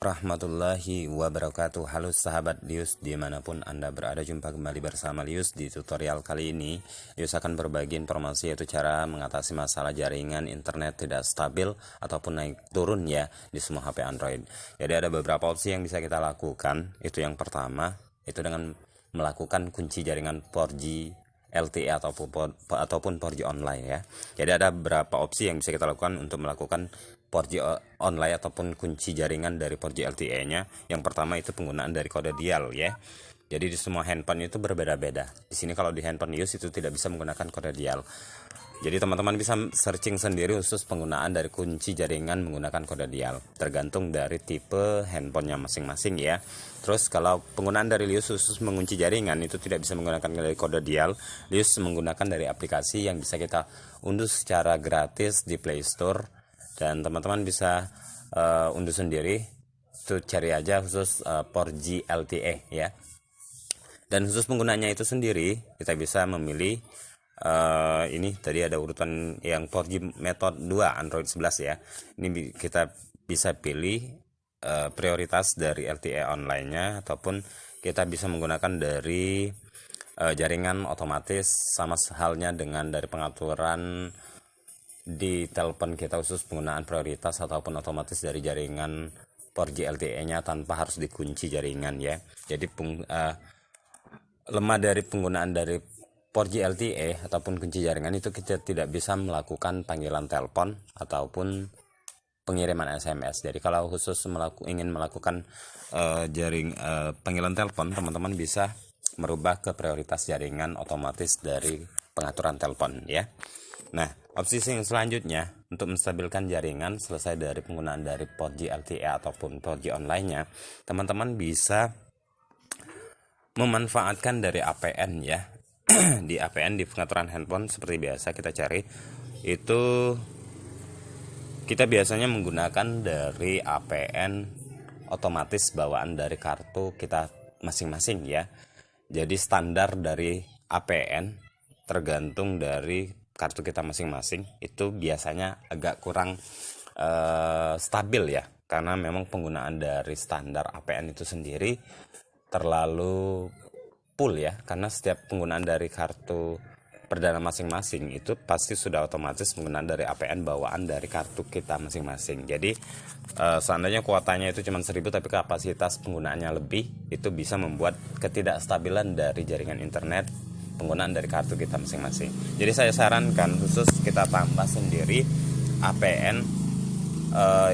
Rahmatullahi wabarakatuh. Halo sahabat Lius, dimanapun Anda berada, jumpa kembali bersama Lius. Di tutorial kali ini Lius akan berbagi informasi, yaitu cara mengatasi masalah jaringan internet tidak stabil ataupun naik turun ya di semua HP Android. Jadi ada beberapa opsi yang bisa kita lakukan. Itu yang pertama, itu dengan melakukan kunci jaringan 4G LTE ataupun 4G online ya. Jadi ada beberapa opsi yang bisa kita lakukan untuk melakukan 4G online ataupun kunci jaringan dari 4G LTE-nya. Yang pertama itu penggunaan dari kode dial ya. Jadi di semua handphone itu berbeda-beda. Di sini kalau di handphone Lius itu tidak bisa menggunakan kode dial. Jadi teman-teman bisa searching sendiri khusus penggunaan dari kunci jaringan menggunakan kode dial, tergantung dari tipe handphonenya masing-masing ya. Terus kalau penggunaan dari Lius khusus mengunci jaringan itu tidak bisa menggunakan dari kode dial. Lius menggunakan dari aplikasi yang bisa kita unduh secara gratis di Play Store, dan teman-teman bisa unduh sendiri. Itu cari aja khusus 4G LTE ya. Dan khusus penggunanya itu sendiri kita bisa memilih ini tadi ada urutan yang 4G method 2 Android 11 ya. Ini kita bisa pilih prioritas dari LTE online-nya, ataupun kita bisa menggunakan dari jaringan otomatis, sama halnya dengan dari pengaturan di telepon kita khusus penggunaan prioritas ataupun otomatis dari jaringan 4G LTE-nya tanpa harus dikunci jaringan ya. Jadi lemah dari penggunaan dari 4G LTE ataupun kunci jaringan itu kita tidak bisa melakukan panggilan telepon ataupun pengiriman SMS. Jadi kalau khusus ingin melakukan panggilan telepon, teman-teman bisa merubah ke prioritas jaringan otomatis dari pengaturan telepon ya. Nah, opsi yang selanjutnya untuk menstabilkan jaringan selesai dari penggunaan dari 4G LTE ataupun 4G online-nya, teman-teman bisa memanfaatkan dari APN ya. Di APN di pengaturan handphone seperti biasa kita cari itu, kita biasanya menggunakan dari APN otomatis bawaan dari kartu kita masing-masing ya. Jadi standar dari APN tergantung dari kartu kita masing-masing itu biasanya agak kurang stabil ya, karena memang penggunaan dari standar APN itu sendiri terlalu full ya, karena setiap penggunaan dari kartu perdana masing-masing itu pasti sudah otomatis penggunaan dari APN bawaan dari kartu kita masing-masing. Jadi seandainya kuotanya itu cuma 1000 tapi kapasitas penggunaannya lebih, itu bisa membuat ketidakstabilan dari jaringan internet penggunaan dari kartu kita masing-masing. Jadi saya sarankan khusus kita tambah sendiri APN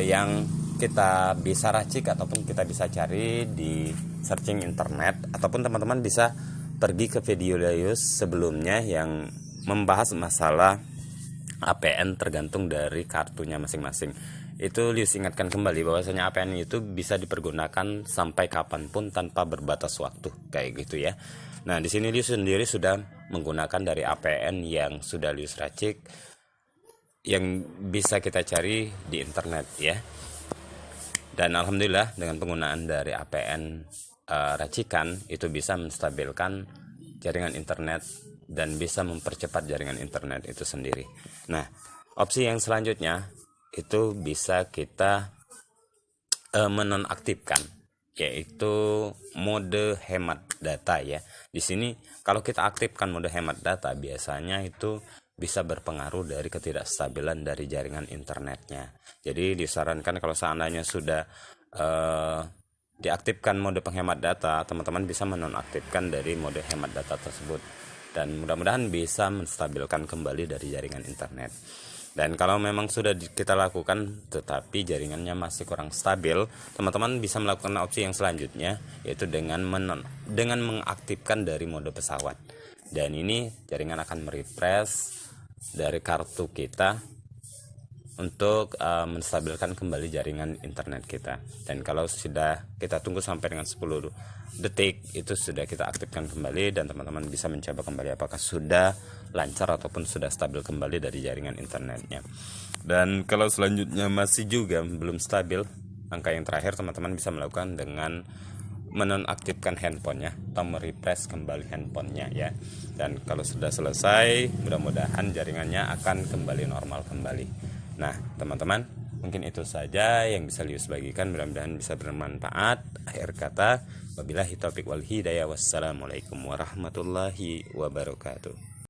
yang kita bisa racik ataupun kita bisa cari di searching internet, ataupun teman-teman bisa pergi ke video Lius sebelumnya yang membahas masalah APN tergantung dari kartunya masing-masing. Itu Lius ingatkan kembali bahwasanya APN itu bisa dipergunakan sampai kapanpun tanpa berbatas waktu kayak gitu ya. Nah, di sini Lius sendiri sudah menggunakan dari APN yang sudah Lius racik, yang bisa kita cari di internet ya. Dan alhamdulillah dengan penggunaan dari APN racikan itu bisa menstabilkan jaringan internet dan bisa mempercepat jaringan internet itu sendiri. Nah, opsi yang selanjutnya itu bisa kita menonaktifkan, yaitu mode hemat data ya. Di sini kalau kita aktifkan mode hemat data, biasanya itu bisa berpengaruh dari ketidakstabilan dari jaringan internetnya. Jadi disarankan kalau seandainya sudah diaktifkan mode penghemat data, teman-teman bisa menonaktifkan dari mode hemat data tersebut, dan mudah-mudahan bisa menstabilkan kembali dari jaringan internet. Dan kalau memang sudah kita lakukan tetapi jaringannya masih kurang stabil, teman-teman bisa melakukan opsi yang selanjutnya, yaitu dengan mengaktifkan dari mode pesawat. Dan ini jaringan akan merefresh dari kartu kita untuk menstabilkan kembali jaringan internet kita. Dan kalau sudah kita tunggu sampai dengan 10 detik, itu sudah kita aktifkan kembali, dan teman-teman bisa mencoba kembali apakah sudah lancar ataupun sudah stabil kembali dari jaringan internetnya. Dan kalau selanjutnya masih juga belum stabil, langkah yang terakhir teman-teman bisa melakukan dengan menonaktifkan handphonenya atau merefresh kembali handphonenya ya. Dan kalau sudah selesai, mudah-mudahan jaringannya akan kembali normal kembali. Nah, teman-teman, Mungkin itu saja yang bisa Lius bagikan, mudah-mudahan bisa bermanfaat. Akhir kata, wabillahi taufiq wal hidayah. Wassalamualaikum warahmatullahi wabarakatuh.